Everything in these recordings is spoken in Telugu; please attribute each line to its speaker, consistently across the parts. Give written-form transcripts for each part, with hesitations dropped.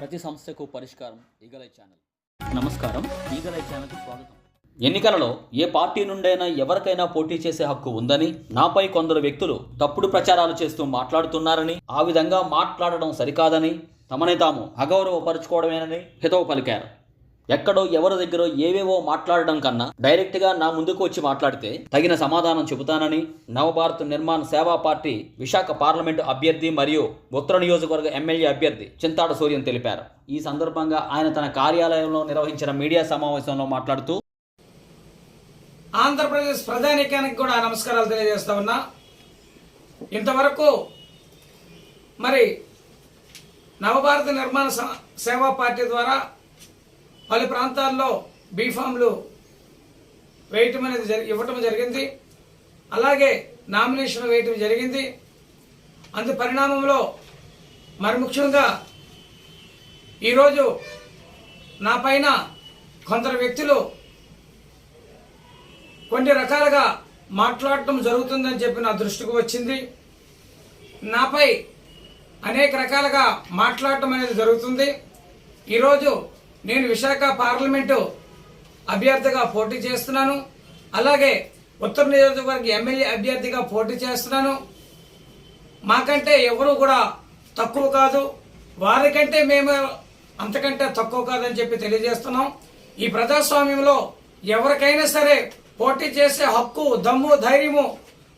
Speaker 1: ప్రతి సమస్యకు పరిష్కారం ఈగలై ఛానల్. నమస్కారం, ఈగలై ఛానల్కి స్వాగతం. ఎన్నికలలో ఏ పార్టీ నుండైనా ఎవరికైనా పోటీ చేసే హక్కు ఉందని, నాపై కొందరు వ్యక్తులు తప్పుడు ప్రచారాలు చేస్తూ మాట్లాడుతున్నారని, ఆ విధంగా మాట్లాడడం సరికాదని, తమని తాము అగౌరవపరుచుకోవడమేనని హితవు పలికారు. ఎక్కడో ఎవరి దగ్గర ఏవేవో మాట్లాడడం కన్నా డైరెక్ట్గా నా ముందుకు వచ్చి మాట్లాడితే తగిన సమాధానం చెబుతానని నవభారత్ నిర్మాణ సేవా పార్టీ విశాఖ పార్లమెంటు అభ్యర్థి మరియు ఉత్తర నియోజకవర్గ ఎమ్మెల్యే అభ్యర్థి చింతాడ సూర్యం తెలిపారు. ఈ సందర్భంగా ఆయన తన కార్యాలయంలో నిర్వహించిన మీడియా సమావేశంలో మాట్లాడుతూ,
Speaker 2: ఆంధ్రప్రదేశ్ ప్రజానీకానికి కూడా నమస్కారాలు తెలియజేస్తా ఉన్నా. ఇంతవరకు మరి నవభారత నిర్మాణ సేవా పార్టీ ద్వారా పలు ప్రాంతాల్లో బీఫామ్లు వేయటం అనేది ఇవ్వటం జరిగింది. అలాగే నామినేషన్ వేయటం జరిగింది. అందు పరిణామంలో మరి ముఖ్యంగా ఈరోజు నా పైన కొందరు వ్యక్తులు కొన్ని రకాలుగా మాట్లాడటం జరుగుతుందని చెప్పి నా దృష్టికి వచ్చింది. నాపై అనేక రకాలుగా మాట్లాడటం అనేది జరుగుతుంది. ఈరోజు నేను విశాఖ పార్లమెంటు అభ్యర్థిగా పోటీ చేస్తున్నాను. అలాగే ఉత్తర నియోజకవర్గ ఎమ్మెల్యే అభ్యర్థిగా పోటీ చేస్తున్నాను. మాకంటే ఎవరు కూడా తక్కువ కాదు, వారికంటే మేము అంతకంటే తక్కువ కాదని చెప్పి తెలియజేస్తున్నాం. ఈ ప్రజాస్వామ్యంలో ఎవరికైనా సరే పోటీ చేసే హక్కు, దమ్ము, ధైర్యము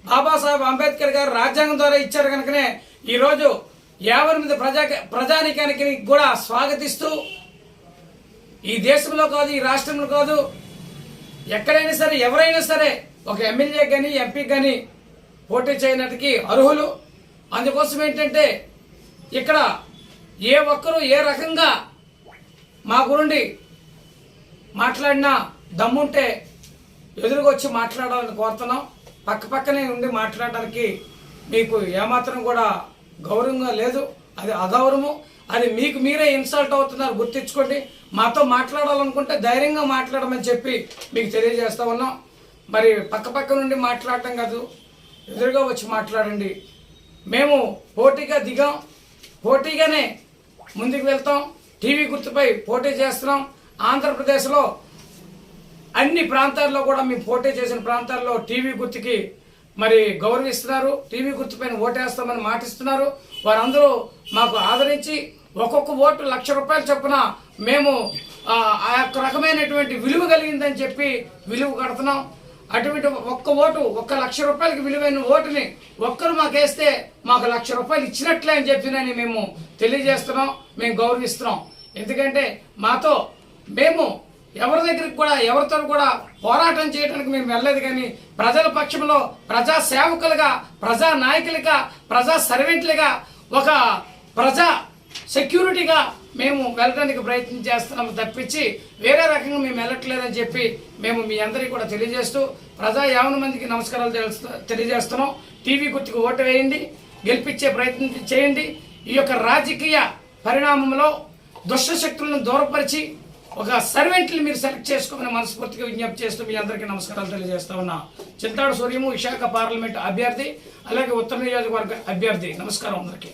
Speaker 2: బాబాసాహెబ్ అంబేద్కర్ గారు రాజ్యాంగం ద్వారా ఇచ్చారు. కనుకనే ఈరోజు 50 ప్రజానీకానికి కూడా స్వాగతిస్తూ ఈ దేశంలో కాదు, ఈ రాష్ట్రంలో కాదు, ఎక్కడైనా సరే ఎవరైనా సరే ఒక ఎమ్మెల్యే కానీ ఎంపీ కానీ పోటీ చేయడానికి అర్హులు. అందుకోసం ఏంటంటే ఇక్కడ ఏ ఒక్కరూ ఏ రకంగా మా గురించి మాట్లాడినా దమ్ముంటే ఎదురుకొచ్చి మాట్లాడాలని కోరుతున్నాం. పక్కనే ఉండి మాట్లాడడానికి మీకు ఏమాత్రం కూడా గౌరవంగా లేదు, అది అగౌరవము. అది మీకు మీరే ఇన్సల్ట్ అవుతున్నారు, గుర్తించుకోండి. మాతో మాట్లాడాలనుకుంటే ధైర్యంగా మాట్లాడమని చెప్పి మీకు తెలియజేస్తా ఉన్నాం. మరి పక్క నుండి మాట్లాడటం కాదు, ఎదురుగా వచ్చి మాట్లాడండి. మేము పోటీగా దిగాం, పోటీగానే ముందుకు వెళ్తాం. టీవీ గుర్తుపై పోటీ చేస్తున్నాం. ఆంధ్రప్రదేశ్లో అన్ని ప్రాంతాల్లో కూడా మేము పోటీ చేసిన ప్రాంతాల్లో టీవీ గుర్తుకి మరి గౌరవిస్తున్నారు, టీవీ గుర్తుపైన ఓటేస్తామని మాటిస్తున్నారు. వారందరూ మాకు ఆదరించి ఒక్కొక్క ఓటు ₹1,00,000 చొప్పున మేము ఆ యొక్క రకమైనటువంటి విలువ కలిగిందని చెప్పి విలువ కడుతున్నాం. అటువంటి ఒక్క ఓటు ₹1,00,000 విలువైన ఓటుని ఒక్కరు మాకు వేస్తే మాకు ₹1,00,000 ఇచ్చినట్లే అని చెప్పి మేము తెలియజేస్తున్నాం, మేము గౌరవిస్తున్నాం. ఎందుకంటే మాతో మేము ఎవరి దగ్గరికి కూడా ఎవరితో కూడా పోరాటం చేయడానికి మేము వెళ్ళలేదు. కానీ ప్రజల పక్షంలో ప్రజా సేవకులుగా, ప్రజా నాయకులుగా, ప్రజా సర్వెంట్లుగా, ఒక ప్రజా సెక్యూరిటీగా మేము వెళ్ళడానికి ప్రయత్నం చేస్తున్నాము తప్పించి వేరే రకంగా మేము వెళ్ళట్లేదని చెప్పి మేము మీ అందరికీ కూడా తెలియజేస్తూ ప్రజా 50 మందికి నమస్కారాలు తెలియజేస్తున్నాం. టీవీ గుర్తుకు ఓటు వేయండి, గెలిపించే ప్రయత్నం చేయండి. ఈ యొక్క రాజకీయ పరిణామంలో దుష్ట శక్తులను దూరపరిచి ఒక సర్వెంట్ని మీరు సెలెక్ట్ చేసుకోమని మనస్ఫూర్తిగా విజ్ఞప్తి చేస్తూ మీ అందరికీ నమస్కారాలు తెలియజేస్తా ఉన్నా. చింతాడ సూర్యము విశాఖ పార్లమెంట్ అభ్యర్థి, అలాగే ఉత్తర నియోజకవర్గ అభ్యర్థి. నమస్కారం అందరికీ.